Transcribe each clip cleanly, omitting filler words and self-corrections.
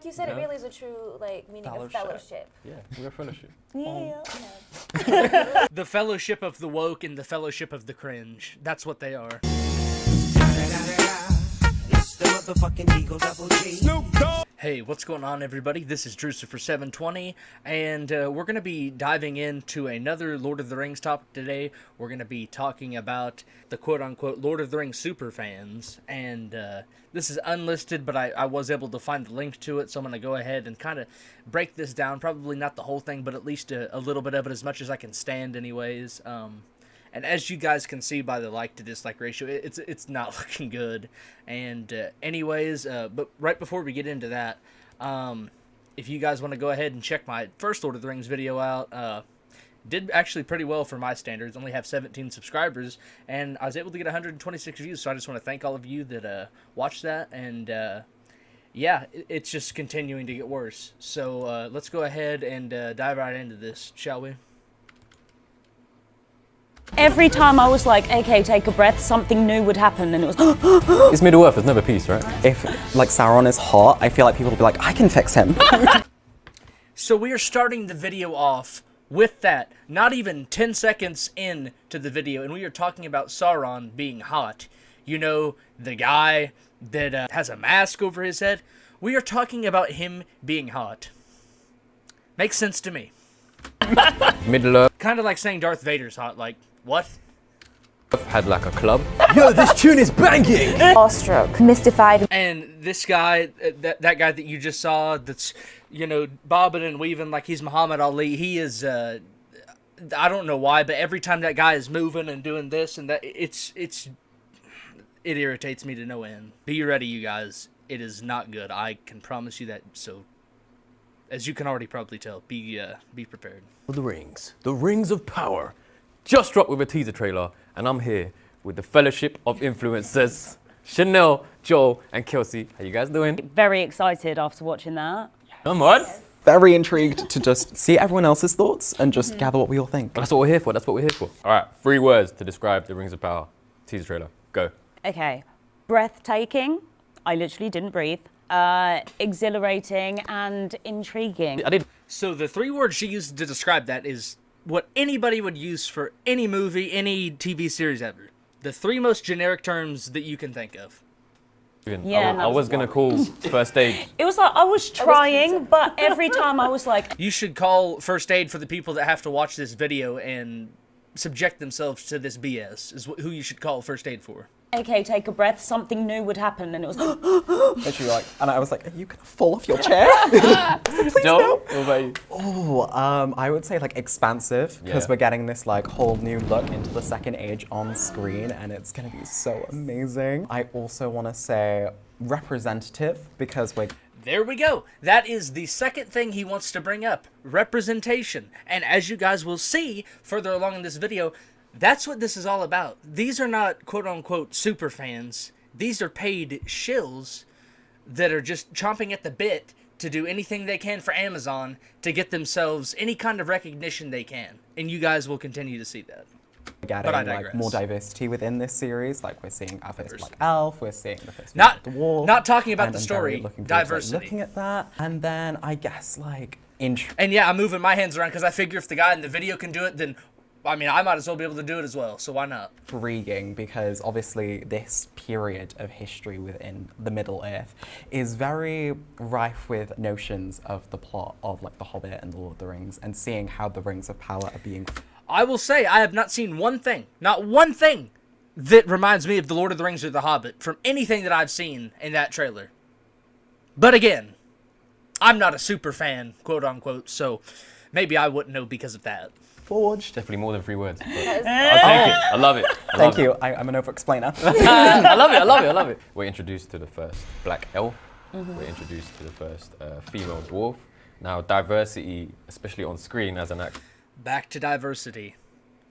like you said, it really is a true meaning of fellowship. Yeah, we're a fellowship. Yeah. The fellowship of the woke and the fellowship of the cringe. That's what they are. Hey, what's going on, everybody? This is Drucifer720, and we're going to be diving into another Lord of the Rings topic today. We're going to be talking about the quote-unquote Lord of the Rings superfans, and this is unlisted, but I was able to find the link to it, so I'm going to go ahead and kind of break this down. Probably not the whole thing, but at least a little bit of it, as much as I can stand anyways. And as you guys can see by the like to dislike ratio, it's not looking good. And anyways, but right before we get into that, if you guys want to go ahead and check my first Lord of the Rings video out, did actually pretty well for my standards. Only have 17 subscribers, and I was able to get 126 views. So I just want to thank all of you that watched that. And yeah, it's just continuing to get worse. So let's go ahead and dive right into this, shall we? Every time I was like, okay, take a breath, something new would happen, and it was It's Middle Earth, there's never peace, right? If, Sauron is hot, I feel like people will be like, I can fix him. So we are starting the video off with that, not even 10 seconds into the video, and we are talking about Sauron being hot. You know, the guy that has a mask over his head. We are talking about him being hot. Makes sense to me. Middle Earth Kind of like saying Darth Vader's hot, like, what? had like a club. Yo, this tune is banging! Awestruck, mystified. And this guy, that guy that you just saw, that's, you know, bobbing and weaving like he's Muhammad Ali, he is, I don't know why, but every time that guy is moving and doing this and that, it irritates me to no end. Be ready, you guys. It is not good. I can promise you that. So, as you can already probably tell, be prepared. The Rings of Power. Just dropped with a teaser trailer, and I'm here with the Fellowship of Influencers, Chanel, Joel, and Kelsey. How you guys doing? very excited after watching that. Come on. Very intrigued to just see everyone else's thoughts and just gather what we all think. That's what we're here for. That's what we're here for. All right, 3 words to describe the Rings of Power teaser trailer. Go. Okay, breathtaking, I literally didn't breathe, exhilarating and intriguing. I did. So the 3 words she used to describe that is what anybody would use for any movie, any TV series ever. The 3 most generic terms that you can think of. Yeah, I was gonna call first aid. It was like, I was trying, but every time I was like, You should call first aid for the people that have to watch this video and subject themselves to this BS, is who you should call first aid for. okay, take a breath, something new would happen, and it was Literally like, and I was like, are you gonna fall off your chair? Please No? no. What about you? Oh, I would say like expansive, because Yeah. we're getting this like whole new look into the Second Age on screen, and it's gonna be so amazing. I also want to say representative, because we're There we go. That is the second thing he wants to bring up. Representation. And as you guys will see further along in this video, that's what this is all about. These are not quote-unquote super fans. These are paid shills that are just chomping at the bit to do anything they can for Amazon to get themselves any kind of recognition they can. And you guys will continue to see that. getting But I like digress. more diversity within this series. Like we're seeing our first Black Elf, we're seeing the first Not- dwarf. not talking about and the I'm story, very looking forward to, like, diversity. looking at that, and then I guess like And yeah, I'm moving my hands around because I figure if the guy in the video can do it, then, I mean, I might as well be able to do it as well, so why not? intriguing, because obviously this period of history within the Middle Earth is very rife with notions of the plot of like The Hobbit and The Lord of the Rings, and seeing how the Rings of Power are being. I will say, I have not seen one thing, not one thing, that reminds me of The Lord of the Rings or The Hobbit from anything that I've seen in that trailer. But again, I'm not a super fan, quote unquote, so maybe I wouldn't know because of that. Forged. Definitely more than 3 words. But I'll take it. I love it. Thank you. I'm an over-explainer. I love it. We're introduced to the first Black Elf. We're introduced to the first female dwarf. Now, diversity, especially on screen as an actor. Back to diversity.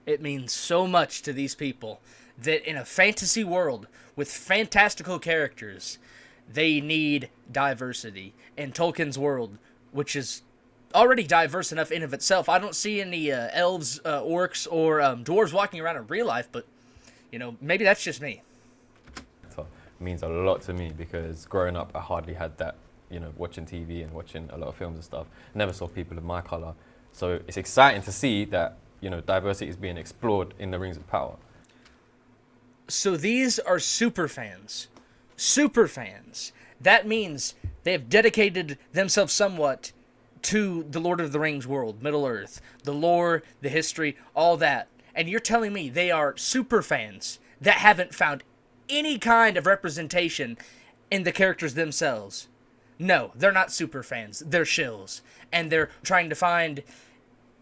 It means so much to these people that in a fantasy world with fantastical characters, they need diversity. In Tolkien's world, which is already diverse enough in of itself, I don't see any elves, orcs, or dwarves walking around in real life, but, you know, maybe that's just me. Means a lot to me because growing up, I hardly had that watching TV and watching a lot of films and stuff. Never saw people of my color. So it's exciting to see that, diversity is being explored in the Rings of Power. So these are super fans. Super fans. That means they have dedicated themselves somewhat to the Lord of the Rings world, Middle-earth, the lore, the history, all that. And you're telling me they are super fans that haven't found any kind of representation in the characters themselves. No, they're not super fans. They're shills. And they're trying to find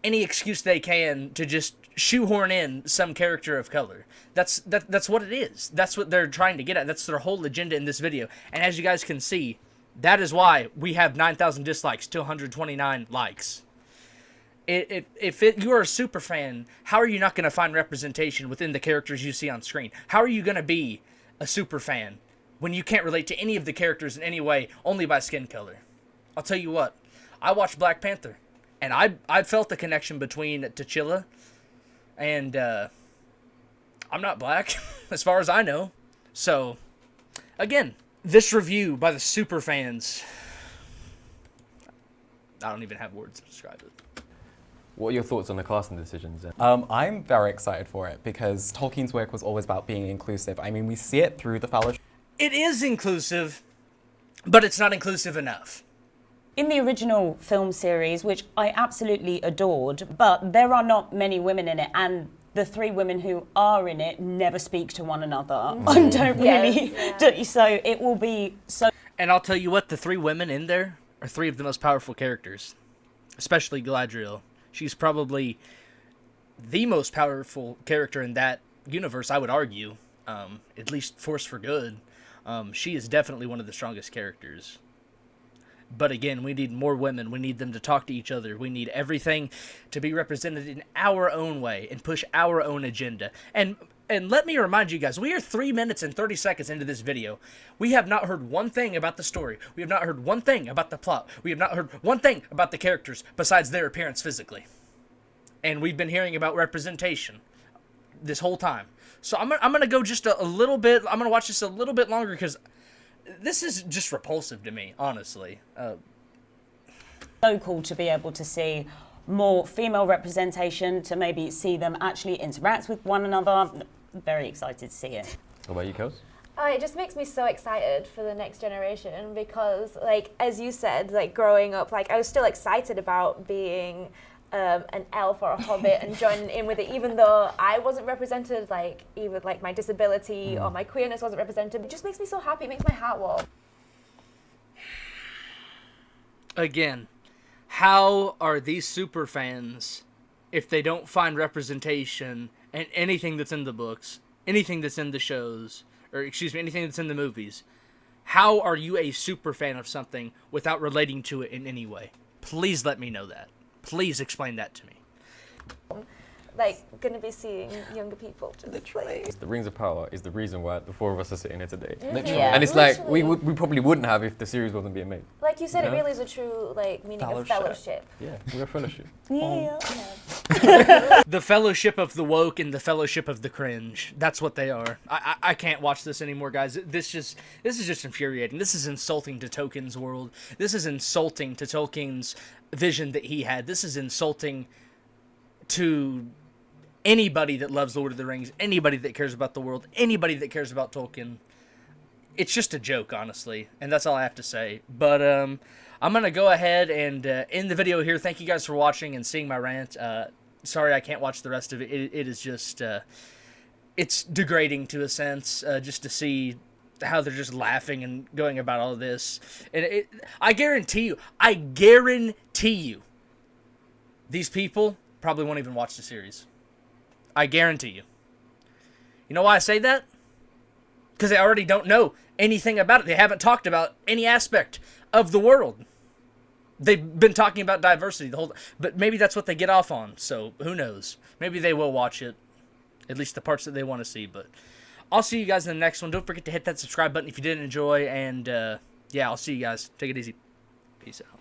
any excuse they can to just shoehorn in some character of color. That's what it is. That's what they're trying to get at. That's their whole agenda in this video. And as you guys can see, that is why we have 9,000 dislikes to 129 likes. If you are a super fan, how are you not going to find representation within the characters you see on screen? How are you going to be a super fan when you can't relate to any of the characters in any way, only by skin color? I'll tell you what, I watched Black Panther, and I felt the connection between T'Challa and I'm not black, as far as I know. So, again, this review by the super fans, I don't even have words to describe it. What are your thoughts on the casting decisions then? I'm very excited for it because Tolkien's work was always about being inclusive. I mean, we see it through the Fellowship. It is inclusive, but it's not inclusive enough. In the original film series, which I absolutely adored, but there are not many women in it, and the three women who are in it never speak to one another. I don't really. So it will be so. And I'll tell you what, the three women in there are three of the most powerful characters, especially Galadriel. She's probably the most powerful character in that universe, I would argue. At least force for good. She is definitely one of the strongest characters. But again, we need more women. We need them to talk to each other. We need everything to be represented in our own way and push our own agenda. And let me remind you guys, we are 3 minutes and 30 seconds into this video. We have not heard one thing about the story. We have not heard one thing about the plot. We have not heard one thing about the characters besides their appearance physically. And we've been hearing about representation this whole time. So I'm gonna go just a little bit. I'm gonna watch this a little bit longer because this is just repulsive to me, honestly. So cool to be able to see more female representation, to maybe see them actually interact with one another. Very excited to see it. What about you, Kels? It just makes me so excited for the next generation because, like, as you said, like, growing up, like, I was still excited about being an elf or a hobbit and joining in with it, even though I wasn't represented, like, even, like, my disability or my queerness wasn't represented. It just makes me so happy. It makes my heart warm. Again, how are these super fans, if they don't find representation in anything that's in the books, anything that's in the shows, or excuse me, anything that's in the movies, how are you a super fan of something without relating to it in any way? Please let me know that. Please explain that to me. Like, gonna be seeing younger people just Literally. like, The Rings of Power is the reason why the four of us are sitting here today. Literally. Yeah, And it's like, literally. we probably wouldn't have if the series wasn't being made. like you said, Yeah. it really is a true, like, meaning of Fellowship. fellowship. Yeah, we're a fellowship. Yeah. The fellowship of the woke and the fellowship of the cringe. That's what they are. I can't watch this anymore, guys. This is just infuriating. This is insulting to Tolkien's world. This is insulting to Tolkien's vision that he had. This is insulting to anybody that loves Lord of the Rings, anybody that cares about the world, anybody that cares about Tolkien. It's just a joke, honestly, and that's all I have to say. But I'm going to go ahead and end the video here. Thank you guys for watching and seeing my rant. Sorry I can't watch the rest of it. It is just, it's degrading to a sense, just to see how they're just laughing and going about all this. And I guarantee you, these people probably won't even watch the series. I guarantee you. You know why I say that? Because they already don't know anything about it. They haven't talked about any aspect of the world. They've been talking about diversity the whole time. But maybe that's what they get off on. So who knows? Maybe they will watch it. At least the parts that they want to see. But I'll see you guys in the next one. Don't forget to hit that subscribe button if you did enjoy. And yeah, I'll see you guys. Take it easy. Peace out.